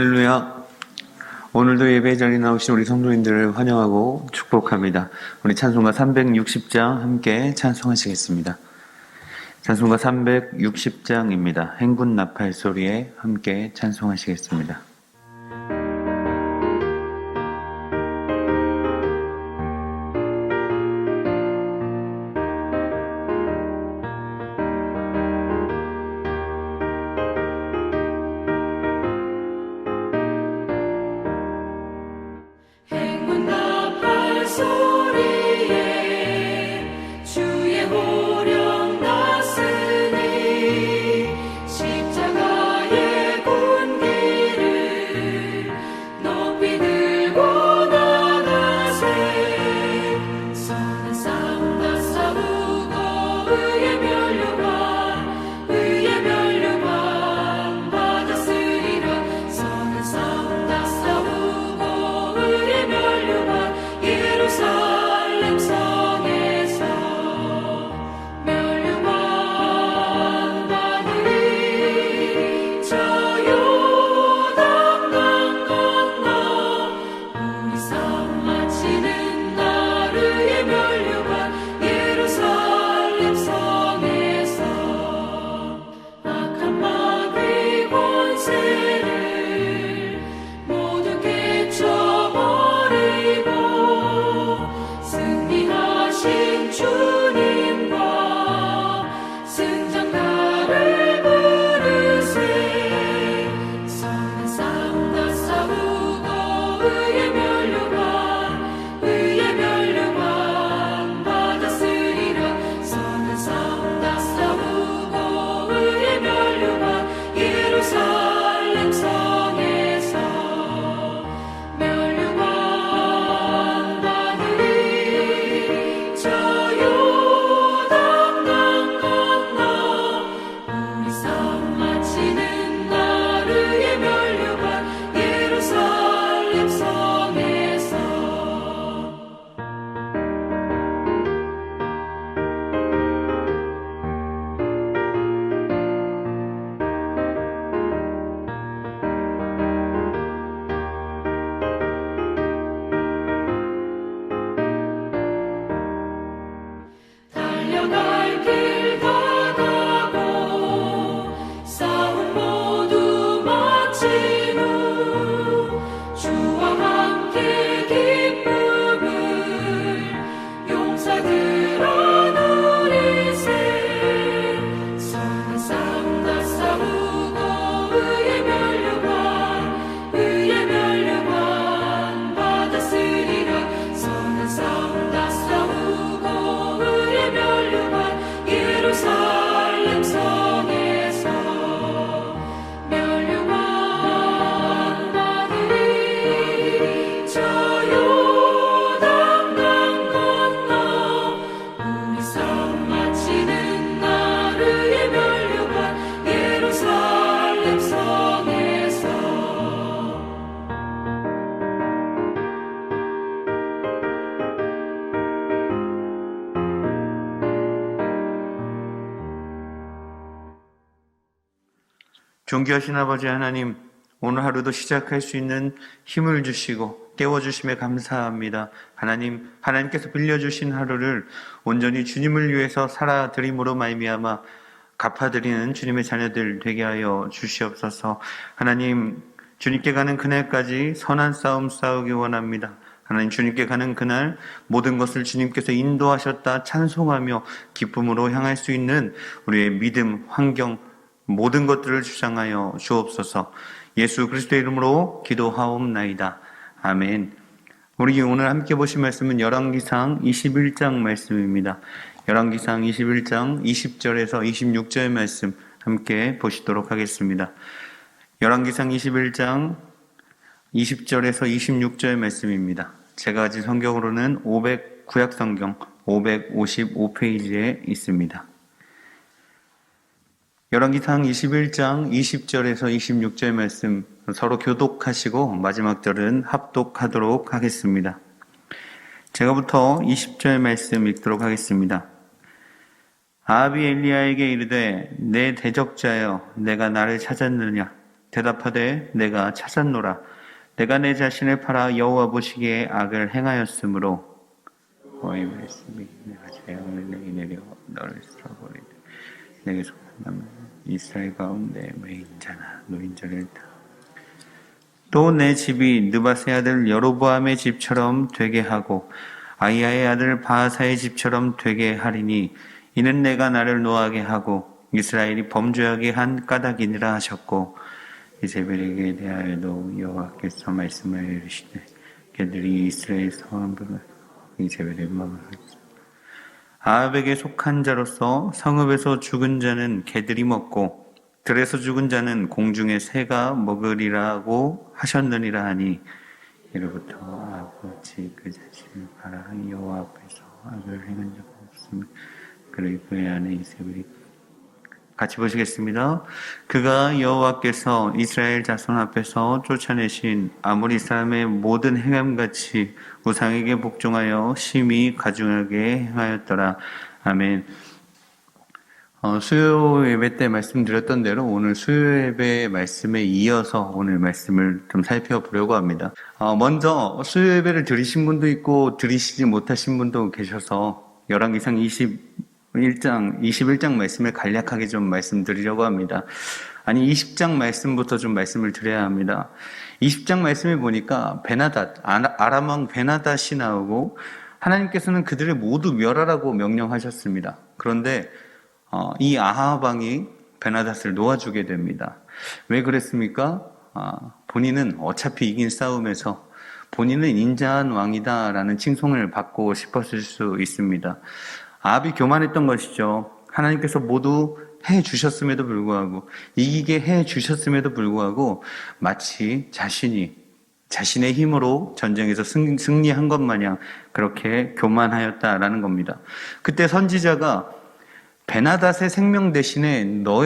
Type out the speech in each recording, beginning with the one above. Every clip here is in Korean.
할렐루야. 오늘도 예배 자리에 나오신 우리 성도님들을 환영하고 축복합니다. 우리 찬송가 360장 함께 찬송하시겠습니다. 찬송가 360장입니다. 행군 나팔 소리에 함께 찬송하시겠습니다. 존귀하신 아버지 하나님, 오늘 하루도 시작할 수 있는 힘을 주시고 깨워주심에 감사합니다. 하나님께서 빌려주신 하루를 온전히 주님을 위해서 살아드림으로 말미암아 갚아드리는 주님의 자녀들 되게 하여 주시옵소서. 하나님, 주님께 가는 그날까지 선한 싸움 싸우기 원합니다. 하나님, 주님께 가는 그날 모든 것을 주님께서 인도하셨다 찬송하며 기쁨으로 향할 수 있는 우리의 믿음, 환경, 모든 것들을 주장하여 주옵소서. 예수 그리스도의 이름으로 기도하옵나이다. 아멘. 우리 오늘 함께 보실 말씀은 열왕기상 21장 말씀입니다. 열왕기상 21장 20절에서 26절 말씀 함께 보시도록 하겠습니다. 열왕기상 21장 20절에서 26절 말씀입니다. 제가 가진 성경으로는 구약성경 555페이지에 있습니다. 열왕기상 21장 20절에서 26절 말씀 서로 교독하시고 마지막 절은 합독하도록 하겠습니다. 제가부터 20절 말씀 읽도록 하겠습니다. 아합이 엘리야에게 이르되 내 대적자여 내가 나를 찾았느냐. 대답하되 내가 찾았노라. 내가 내 자신을 팔아 여호와 보시기에 악을 행하였으므로 너의 말씀이 내가 재앙을 내려 너를 쓸어버리되 내게 속한 이스라엘 가운데 외인자나 노인자를 또 내 집이 느바세 아들 여로보암의 집처럼 되게 하고 아히야의 아들 바하사의 집처럼 되게 하리니 이는 내가 나를 노하게 하고 이스라엘이 범죄하게 한 까닭이니라 하셨고 이세벨에게 대하여도 여호와께서 말씀을 이르시되 그들이 이스라엘 성읍을 이세벨의 마음을 아합에게 속한 자로서 성읍에서 죽은 자는 개들이 먹고 들에서 죽은 자는 공중의 새가 먹으리라고 하셨느니라 하니 이로부터 아버지 그 자신을 바라 여호와 앞에서 악을 행한 적 없으며 그를 그의 아내 이세벨이 같이 보시겠습니다. 그가 여호와께서 이스라엘 자손 앞에서 쫓아내신 아모리 사람의 모든 행함같이 우상에게 복종하여 심히 가증하게 행하였더라. 아멘. 수요 예배 때 말씀드렸던 대로 오늘 수요 예배 말씀에 이어서 오늘 말씀을 좀 살펴보려고 합니다. 먼저 수요 예배를 들으신 분도 있고 들으시지 못하신 분도 계셔서 열왕기상 21장 말씀을 간략하게 좀 말씀드리려고 합니다. 아니 20장 말씀부터 좀 말씀을 드려야 합니다. 20장 말씀에 보니까 베나닷, 아람 왕 베나닷이 나오고 하나님께서는 그들을 모두 멸하라고 명령하셨습니다. 그런데 이 아합 왕이 베나닷을 놓아주게 됩니다. 왜 그랬습니까? 본인은 어차피 이긴 싸움에서 본인은 인자한 왕이다라는 칭송을 받고 싶었을 수 있습니다. 아합이 교만했던 것이죠. 하나님께서 모두 해주셨음에도 불구하고 이기게 해주셨음에도 불구하고 마치 자신의 힘으로 전쟁에서 승리한 것 마냥 그렇게 교만하였다라는 겁니다. 그때 선지자가 베나닷의 생명 대신에 너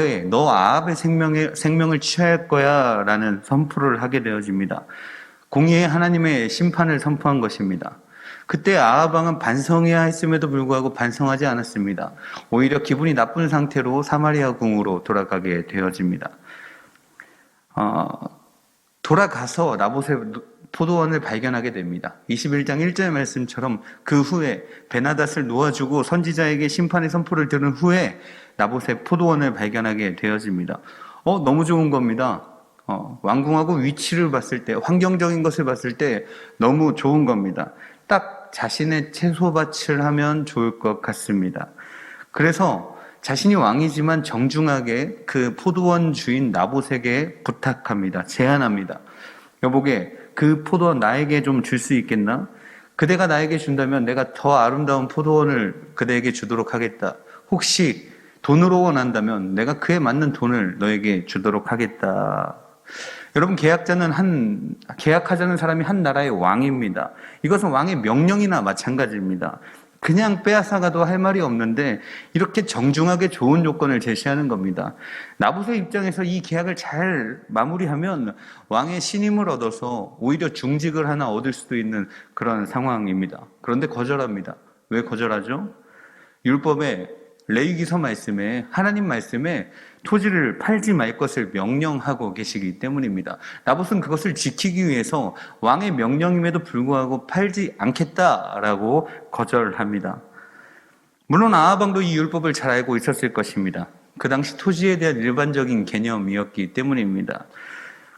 아합의 생명을 취할 거야 라는 선포를 하게 되어집니다. 공의의 하나님의 심판을 선포한 것입니다. 그때 아합 왕은 반성해야 했음에도 불구하고 반성하지 않았습니다. 오히려 기분이 나쁜 상태로 사마리아 궁으로 돌아가게 되어집니다. 돌아가서 나봇의 포도원을 발견하게 됩니다. 21장 1절 말씀처럼 그 후에 베나닷을 놓아주고 선지자에게 심판의 선포를 들은 후에 나봇의 포도원을 발견하게 되어집니다. 너무 좋은 겁니다. 왕궁하고 위치를 봤을 때, 환경적인 것을 봤을 때 너무 좋은 겁니다. 딱 자신의 채소밭을 하면 좋을 것 같습니다. 그래서 자신이 왕이지만 정중하게 그 포도원 주인 나봇에게 부탁합니다. 제안합니다. 여보게, 그 포도원 나에게 좀 줄 수 있겠나? 그대가 나에게 준다면 내가 더 아름다운 포도원을 그대에게 주도록 하겠다. 혹시 돈으로 원한다면 내가 그에 맞는 돈을 너에게 주도록 하겠다. 여러분, 계약하자는 사람이 한 나라의 왕입니다. 이것은 왕의 명령이나 마찬가지입니다. 그냥 빼앗아가도 할 말이 없는데 이렇게 정중하게 좋은 조건을 제시하는 겁니다. 나봇의 입장에서 이 계약을 잘 마무리하면 왕의 신임을 얻어서 오히려 중직을 하나 얻을 수도 있는 그런 상황입니다. 그런데 거절합니다. 왜 거절하죠? 율법에 레위기서 말씀에 하나님 말씀에 토지를 팔지 말 것을 명령하고 계시기 때문입니다. 나봇은 그것을 지키기 위해서 왕의 명령임에도 불구하고 팔지 않겠다라고 거절합니다. 물론 아합 왕도 이 율법을 잘 알고 있었을 것입니다. 그 당시 토지에 대한 일반적인 개념이었기 때문입니다.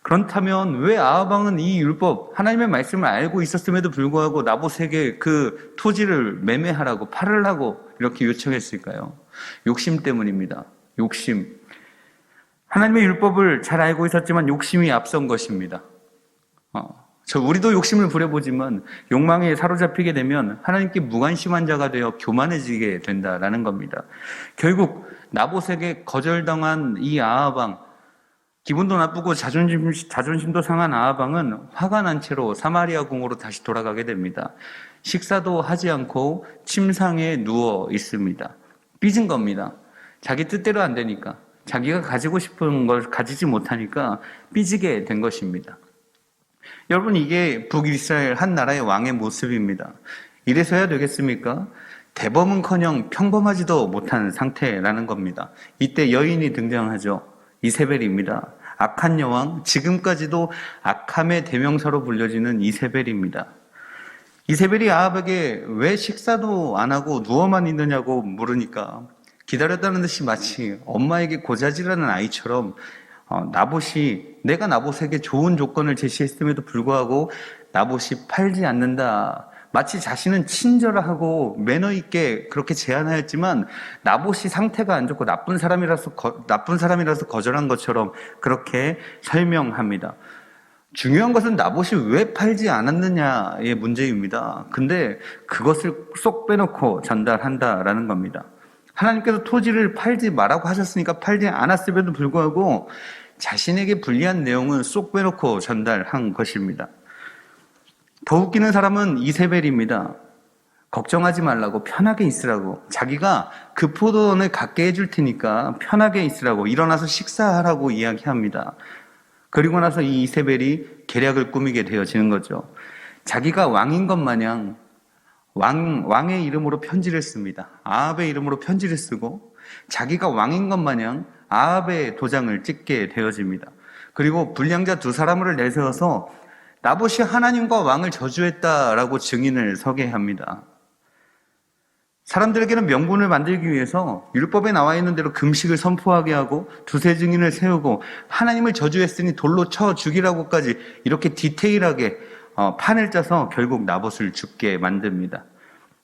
그렇다면 왜 아합 왕은 이 율법, 하나님의 말씀을 알고 있었음에도 불구하고 나봇에게 그 토지를 매매하라고, 팔으라고 이렇게 요청했을까요? 욕심 때문입니다. 욕심. 하나님의 율법을 잘 알고 있었지만 욕심이 앞선 것입니다. 우리도 욕심을 부려보지만 욕망에 사로잡히게 되면 하나님께 무관심한 자가 되어 교만해지게 된다라는 겁니다. 결국 나봇에게 거절당한 이 아합 왕, 기분도 나쁘고 자존심도 상한 아합 왕은 화가 난 채로 사마리아 궁으로 다시 돌아가게 됩니다. 식사도 하지 않고 침상에 누워 있습니다. 삐진 겁니다. 자기 뜻대로 안 되니까, 자기가 가지고 싶은 걸 가지지 못하니까 삐지게 된 것입니다. 여러분, 이게 북이스라엘 한 나라의 왕의 모습입니다. 이래서야 되겠습니까? 대범은커녕 평범하지도 못한 상태라는 겁니다. 이때 여인이 등장하죠. 이세벨입니다. 악한 여왕, 지금까지도 악함의 대명사로 불려지는 이세벨입니다. 이세벨이 아합에게 왜 식사도 안 하고 누워만 있느냐고 물으니까 기다렸다는 듯이 마치 엄마에게 고자질하는 아이처럼 내가 나봇에게 좋은 조건을 제시했음에도 불구하고 나봇이 팔지 않는다. 마치 자신은 친절하고 매너 있게 그렇게 제안하였지만 나봇이 상태가 안 좋고 나쁜 사람이라서 거절한 것처럼 그렇게 설명합니다. 중요한 것은 나봇이 왜 팔지 않았느냐의 문제입니다. 근데 그것을 쏙 빼놓고 전달한다라는 겁니다. 하나님께서 토지를 팔지 말라고 하셨으니까 팔지 않았음에도 불구하고 자신에게 불리한 내용은 쏙 빼놓고 전달한 것입니다. 더 웃기는 사람은 이세벨입니다. 걱정하지 말라고, 편하게 있으라고, 자기가 그 포도원을 갖게 해줄 테니까 편하게 있으라고, 일어나서 식사하라고 이야기합니다. 그리고 나서 이 이세벨이 계략을 꾸미게 되어지는 거죠. 자기가 왕인 것 마냥 왕의 이름으로 편지를 씁니다. 아합의 이름으로 편지를 쓰고 자기가 왕인 것 마냥 아합의 도장을 찍게 되어집니다. 그리고 불량자 두 사람을 내세워서 나봇이 하나님과 왕을 저주했다라고 증인을 서게 합니다. 사람들에게는 명분을 만들기 위해서 율법에 나와 있는 대로 금식을 선포하게 하고 두세 증인을 세우고 하나님을 저주했으니 돌로 쳐 죽이라고까지 이렇게 디테일하게 판을 짜서 결국 나봇을 죽게 만듭니다.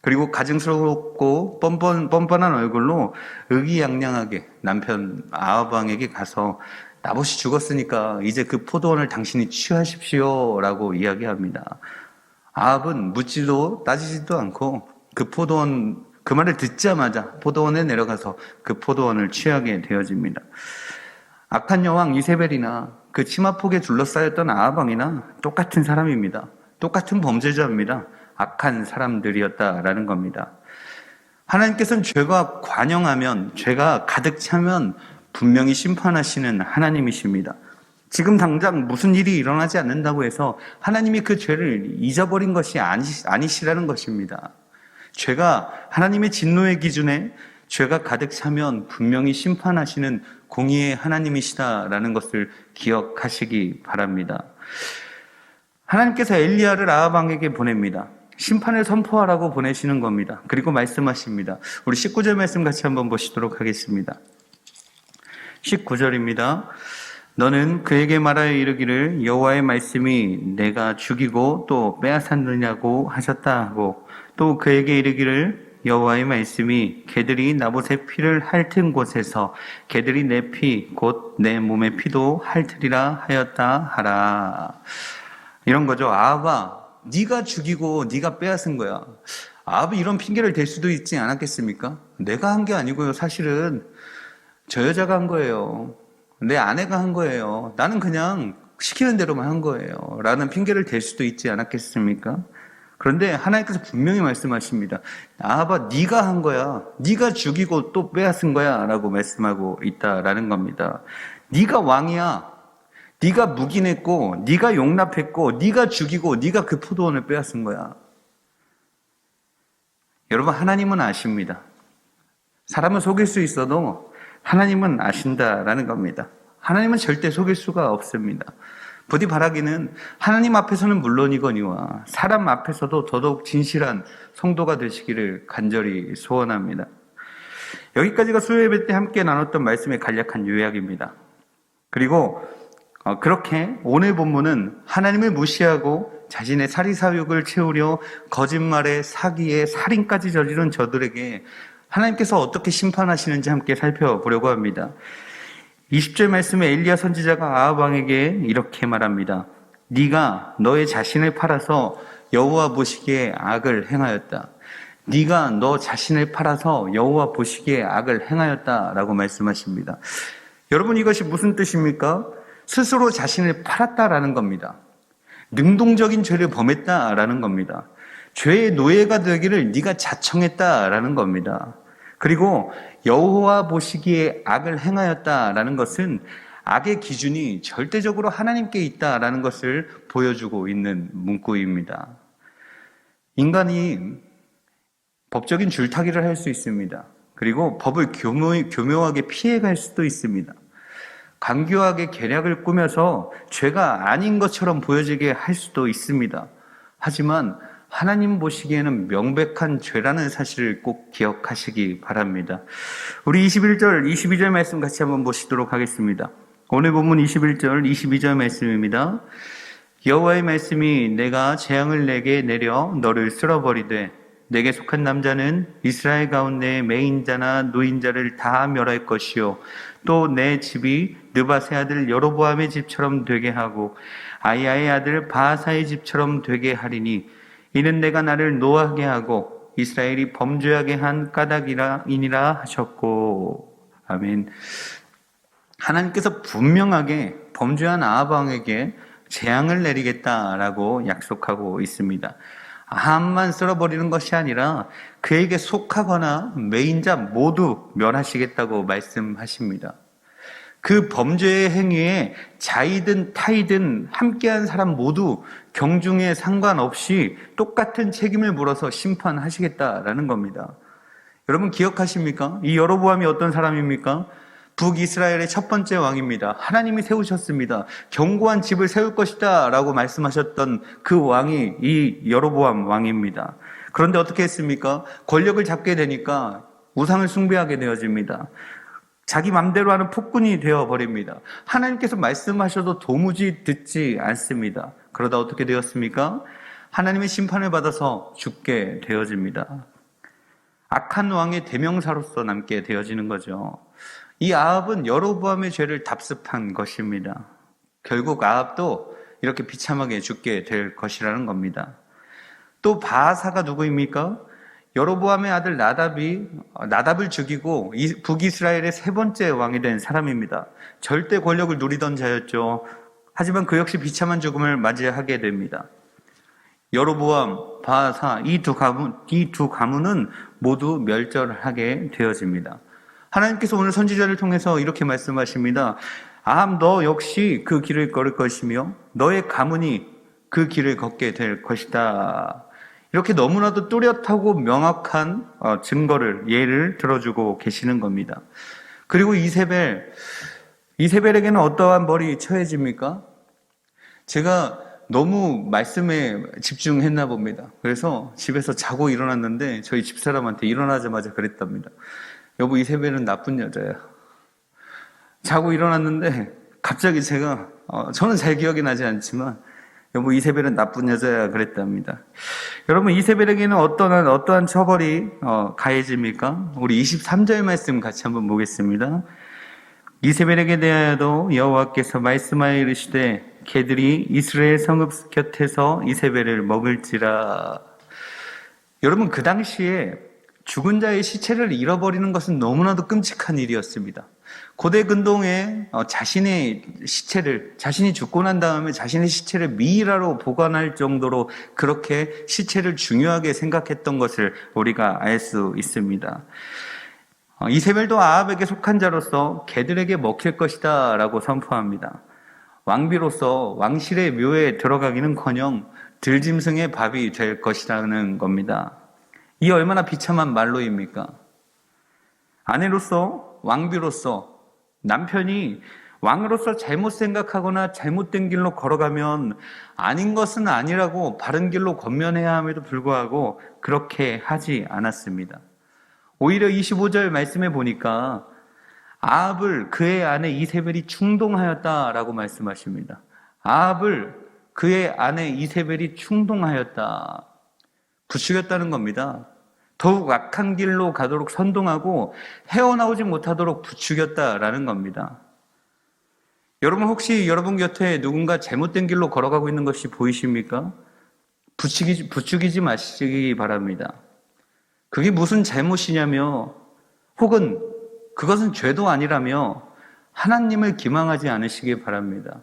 그리고 가증스럽고 뻔뻔한 얼굴로 의기양양하게 남편 아합 왕에게 가서 나봇이 죽었으니까 이제 그 포도원을 당신이 취하십시오 라고 이야기합니다. 아합은 묻지도 따지지도 않고 그 말을 듣자마자 포도원에 내려가서 그 포도원을 취하게 되어집니다. 악한 여왕 이세벨이나 그 치마폭에 둘러싸였던 아합 왕이나 똑같은 사람입니다. 똑같은 범죄자입니다. 악한 사람들이었다라는 겁니다. 하나님께서는 죄가 관영하면, 죄가 가득 차면 분명히 심판하시는 하나님이십니다. 지금 당장 무슨 일이 일어나지 않는다고 해서 하나님이 그 죄를 잊어버린 것이 아니시라는 것입니다. 죄가 하나님의 진노의 기준에 죄가 가득 차면 분명히 심판하시는 공의의 하나님이시다라는 것을 기억하시기 바랍니다. 하나님께서 엘리야를 아합 왕에게 보냅니다. 심판을 선포하라고 보내시는 겁니다. 그리고 말씀하십니다. 우리 19절 말씀 같이 한번 보시도록 하겠습니다. 19절입니다. 너는 그에게 말하여 이르기를 여호와의 말씀이 내가 죽이고 또 빼앗았느냐고 하셨다 하고 또 그에게 이르기를 여호와의 말씀이 개들이 나봇의 피를 핥은 곳에서 개들이 내 피 곧 내 몸의 피도 핥으리라 하였다 하라. 이런 거죠. 아합아, 네가 죽이고 네가 빼앗은 거야. 아합이 이런 핑계를 댈 수도 있지 않았겠습니까? 내가 한 게 아니고요. 사실은 저 여자가 한 거예요. 내 아내가 한 거예요. 나는 그냥 시키는 대로만 한 거예요. 라는 핑계를 댈 수도 있지 않았겠습니까? 그런데 하나님께서 분명히 말씀하십니다. 아합아, 네가 한 거야. 네가 죽이고 또 빼앗은 거야. 라고 말씀하고 있다라는 겁니다. 네가 왕이야. 네가 묵인했고 네가 용납했고 네가 죽이고 네가 그 포도원을 빼앗은 거야. 여러분, 하나님은 아십니다. 사람은 속일 수 있어도 하나님은 아신다라는 겁니다. 하나님은 절대 속일 수가 없습니다. 부디 바라기는 하나님 앞에서는 물론이거니와 사람 앞에서도 더더욱 진실한 성도가 되시기를 간절히 소원합니다. 여기까지가 수요예배 때 함께 나눴던 말씀의 간략한 요약입니다. 그리고 그렇게 오늘 본문은 하나님을 무시하고 자신의 사리사욕을 채우려 거짓말에 사기에 살인까지 저지른 저들에게 하나님께서 어떻게 심판하시는지 함께 살펴보려고 합니다. 20절 말씀에 엘리야 선지자가 아합 왕에게 이렇게 말합니다. 네가 너의 자신을 팔아서 여호와 보시기에 악을 행하였다. 네가 너 자신을 팔아서 여호와 보시기에 악을 행하였다라고 말씀하십니다. 여러분, 이것이 무슨 뜻입니까? 스스로 자신을 팔았다라는 겁니다. 능동적인 죄를 범했다라는 겁니다. 죄의 노예가 되기를 네가 자청했다라는 겁니다. 그리고 여호와 보시기에 악을 행하였다라는 것은 악의 기준이 절대적으로 하나님께 있다라는 것을 보여주고 있는 문구입니다. 인간이 법적인 줄타기를 할 수 있습니다. 그리고 법을 교묘하게 피해갈 수도 있습니다. 간교하게 계략을 꾸며서 죄가 아닌 것처럼 보여지게 할 수도 있습니다. 하지만 하나님 보시기에는 명백한 죄라는 사실을 꼭 기억하시기 바랍니다. 우리 21절, 22절 말씀 같이 한번 보시도록 하겠습니다. 오늘 본문 21절, 22절 말씀입니다. 여호와의 말씀이 내가 재앙을 내게 내려 너를 쓸어버리되 내게 속한 남자는 이스라엘 가운데 매인자나 노인자를 다 멸할 것이요 또 내 집이 느밧의 아들 여로보암의 집처럼 되게 하고 아이야의 아들 바하사의 집처럼 되게 하리니 이는 내가 나를 노하게 하고 이스라엘이 범죄하게 한 까닭이니라 하셨고. 아멘. 하나님께서 분명하게 범죄한 아합 왕에게 재앙을 내리겠다라고 약속하고 있습니다. 아합만 쓸어버리는 것이 아니라 그에게 속하거나 매인자 모두 멸하시겠다고 말씀하십니다. 그 범죄의 행위에 자이든 타이든 함께한 사람 모두 경중에 상관없이 똑같은 책임을 물어서 심판하시겠다라는 겁니다. 여러분 기억하십니까? 이 여로보암이 어떤 사람입니까? 북이스라엘의 첫 번째 왕입니다. 하나님이 세우셨습니다. 견고한 집을 세울 것이다 라고 말씀하셨던 그 왕이 이 여로보암 왕입니다. 그런데 어떻게 했습니까? 권력을 잡게 되니까 우상을 숭배하게 되어집니다. 자기 맘대로 하는 폭군이 되어버립니다. 하나님께서 말씀하셔도 도무지 듣지 않습니다. 그러다 어떻게 되었습니까? 하나님의 심판을 받아서 죽게 되어집니다. 악한 왕의 대명사로서 남게 되어지는 거죠. 이 아합은 여로보암의 죄를 답습한 것입니다. 결국 아합도 이렇게 비참하게 죽게 될 것이라는 겁니다. 또 바하사가 누구입니까? 여로보암의 아들 나답을 죽이고 북이스라엘의 세 번째 왕이 된 사람입니다. 절대 권력을 누리던 자였죠. 하지만 그 역시 비참한 죽음을 맞이하게 됩니다. 여로보암, 바하사 이 두 가문은 모두 멸절하게 되어집니다. 하나님께서 오늘 선지자를 통해서 이렇게 말씀하십니다. 아합 너 역시 그 길을 걸을 것이며 너의 가문이 그 길을 걷게 될 것이다. 이렇게 너무나도 뚜렷하고 명확한 예를 들어주고 계시는 겁니다. 그리고 이세벨에게는 어떠한 벌이 처해집니까? 제가 너무 말씀에 집중했나 봅니다. 그래서 집에서 자고 일어났는데 저희 집사람한테 일어나자마자 그랬답니다. 여보, 이세벨은 나쁜 여자야. 자고 일어났는데 갑자기 제가 저는 잘 기억이 나지 않지만 여보, 이세벨은 나쁜 여자야 그랬답니다. 여러분, 이세벨에게는 어떠한 처벌이 가해집니까? 우리 23절 말씀 같이 한번 보겠습니다. 이세벨에게 대하여도 여호와께서 말씀하여 이르시되 개들이 이스라엘 성읍 곁에서 이세벨을 먹을지라. 여러분, 그 당시에 죽은 자의 시체를 잃어버리는 것은 너무나도 끔찍한 일이었습니다. 고대 근동에 자신이 죽고 난 다음에 자신의 시체를 미이라로 보관할 정도로 그렇게 시체를 중요하게 생각했던 것을 우리가 알 수 있습니다. 이세벨도 아합에게 속한 자로서 개들에게 먹힐 것이다 라고 선포합니다. 왕비로서 왕실의 묘에 들어가기는커녕 들짐승의 밥이 될 것이라는 겁니다. 이 얼마나 비참한 말로입니까? 아내로서, 왕비로서, 남편이 왕으로서 잘못 생각하거나 잘못된 길로 걸어가면 아닌 것은 아니라고 바른 길로 권면해야 함에도 불구하고 그렇게 하지 않았습니다. 오히려 25절 말씀에 보니까 아합을 그의 아내 이세벨이 충동하였다라고 말씀하십니다. 아합을 그의 아내 이세벨이 충동하였다. 부추겼다는 겁니다. 더욱 악한 길로 가도록 선동하고 헤어나오지 못하도록 부추겼다라는 겁니다. 여러분, 혹시 여러분 곁에 누군가 잘못된 길로 걸어가고 있는 것이 보이십니까? 부추기지 마시기 바랍니다. 그게 무슨 잘못이냐며, 혹은 그것은 죄도 아니라며 하나님을 기망하지 않으시기 바랍니다.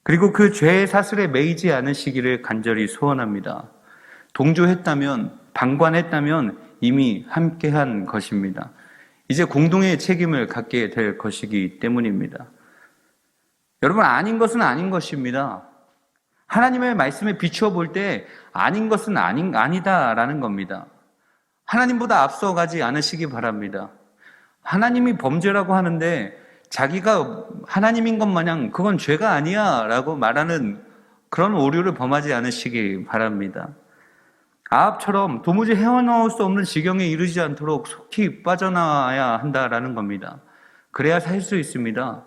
그리고 그 죄의 사슬에 매이지 않으시기를 간절히 소원합니다. 동조했다면, 방관했다면 이미 함께한 것입니다. 이제 공동의 책임을 갖게 될 것이기 때문입니다. 여러분, 아닌 것은 아닌 것입니다. 하나님의 말씀에 비추어 볼 때 아닌 것은 아니다라는 겁니다. 하나님보다 앞서가지 않으시기 바랍니다. 하나님이 범죄라고 하는데 자기가 하나님인 것 마냥 그건 죄가 아니야 라고 말하는 그런 오류를 범하지 않으시기 바랍니다. 아합처럼 도무지 헤어나올 수 없는 지경에 이르지 않도록 속히 빠져나와야 한다라는 겁니다. 그래야 살 수 있습니다.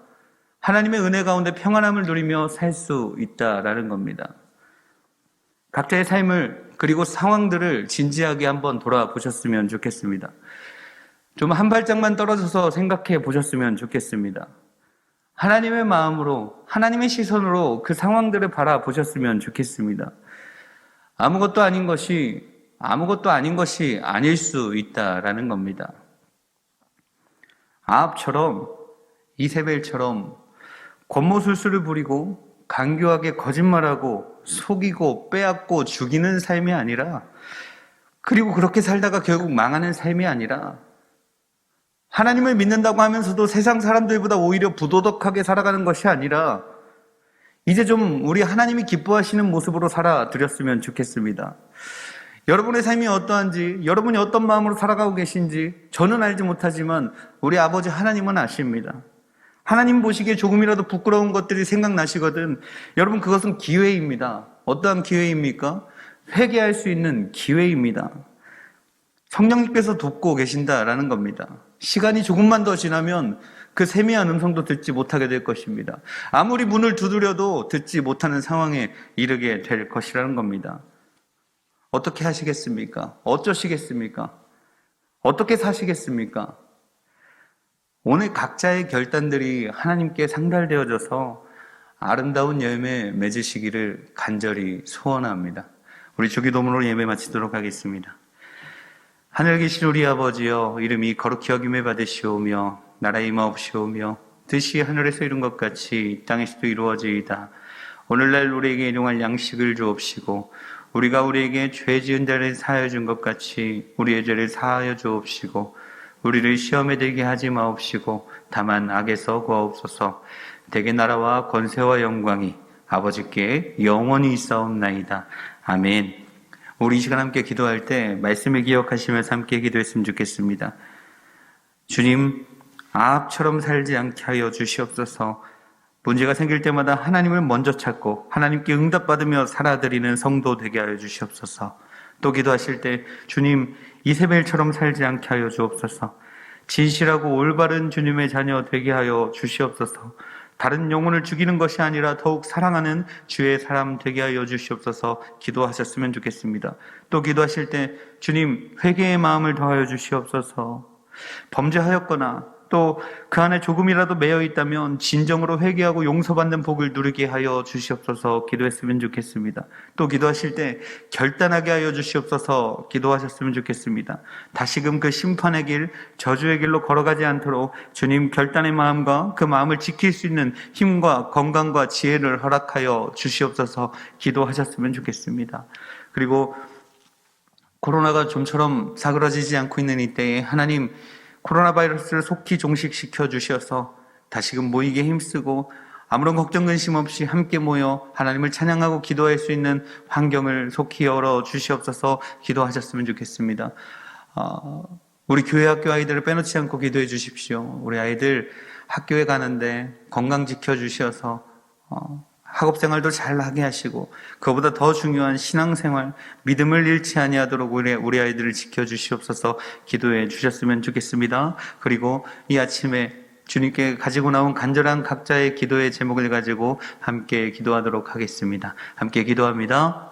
하나님의 은혜 가운데 평안함을 누리며 살 수 있다라는 겁니다. 각자의 삶을 그리고 상황들을 진지하게 한번 돌아보셨으면 좋겠습니다. 좀 한 발짝만 떨어져서 생각해 보셨으면 좋겠습니다. 하나님의 마음으로, 하나님의 시선으로 그 상황들을 바라보셨으면 좋겠습니다. 아무것도 아닌 것이 아닐 수 있다라는 겁니다. 아합처럼, 이세벨처럼 권모술수를 부리고 간교하게 거짓말하고 속이고 빼앗고 죽이는 삶이 아니라, 그리고 그렇게 살다가 결국 망하는 삶이 아니라, 하나님을 믿는다고 하면서도 세상 사람들보다 오히려 부도덕하게 살아가는 것이 아니라 이제 좀 우리 하나님이 기뻐하시는 모습으로 살아드렸으면 좋겠습니다. 여러분의 삶이 어떠한지, 여러분이 어떤 마음으로 살아가고 계신지 저는 알지 못하지만 우리 아버지 하나님은 아십니다. 하나님 보시기에 조금이라도 부끄러운 것들이 생각나시거든 여러분, 그것은 기회입니다. 어떠한 기회입니까? 회개할 수 있는 기회입니다. 성령님께서 돕고 계신다라는 겁니다. 시간이 조금만 더 지나면 그 세미한 음성도 듣지 못하게 될 것입니다. 아무리 문을 두드려도 듣지 못하는 상황에 이르게 될 것이라는 겁니다. 어떻게 하시겠습니까? 어쩌시겠습니까? 어떻게 사시겠습니까? 오늘 각자의 결단들이 하나님께 상달되어져서 아름다운 열매 맺으시기를 간절히 소원합니다. 우리 주기도문으로 예배 마치도록 하겠습니다. 하늘 계신 우리 아버지여, 이름이 거룩히 여김을 받으시오며 나라의 임하옵시오며 뜻이 하늘에서 이룬 것 같이 땅에서도 이루어지이다. 오늘날 우리에게 일용할 양식을 주옵시고 우리가 우리에게 죄 지은 자를 사하여 준 것 같이 우리의 죄를 사하여 주옵시고 우리를 시험에 들게 하지 마옵시고 다만 악에서 구하옵소서. 대개 나라와 권세와 영광이 아버지께 영원히 있사옵나이다. 아멘. 우리 이 시간 함께 기도할 때 말씀을 기억하시면서 함께 기도했으면 좋겠습니다. 주님, 아합처럼 살지 않게 하여 주시옵소서. 문제가 생길 때마다 하나님을 먼저 찾고 하나님께 응답받으며 살아드리는 성도 되게 하여 주시옵소서. 또 기도하실 때 주님, 이세벨처럼 살지 않게 하여 주옵소서. 진실하고 올바른 주님의 자녀 되게 하여 주시옵소서. 다른 영혼을 죽이는 것이 아니라 더욱 사랑하는 주의 사람 되게 하여 주시옵소서. 기도하셨으면 좋겠습니다. 또 기도하실 때 주님, 회개의 마음을 더하여 주시옵소서. 범죄하였거나 또 그 안에 조금이라도 매여 있다면 진정으로 회개하고 용서받는 복을 누리게 하여 주시옵소서. 기도했으면 좋겠습니다. 또 기도하실 때 결단하게 하여 주시옵소서. 기도하셨으면 좋겠습니다. 다시금 그 심판의 길, 저주의 길로 걸어가지 않도록 주님, 결단의 마음과 그 마음을 지킬 수 있는 힘과 건강과 지혜를 허락하여 주시옵소서. 기도하셨으면 좋겠습니다. 그리고 코로나가 좀처럼 사그러지지 않고 있는 이때에 하나님, 코로나 바이러스를 속히 종식시켜 주셔서 다시금 모이게 힘쓰고 아무런 걱정 근심 없이 함께 모여 하나님을 찬양하고 기도할 수 있는 환경을 속히 열어 주시옵소서. 기도하셨으면 좋겠습니다. 우리 교회 학교 아이들을 빼놓지 않고 기도해 주십시오. 우리 아이들 학교에 가는데 건강 지켜 주셔서 학업생활도 잘 하게 하시고 그보다 더 중요한 신앙생활, 믿음을 잃지 아니하도록 우리 아이들을 지켜주시옵소서. 기도해 주셨으면 좋겠습니다. 그리고 이 아침에 주님께 가지고 나온 간절한 각자의 기도의 제목을 가지고 함께 기도하도록 하겠습니다. 함께 기도합니다.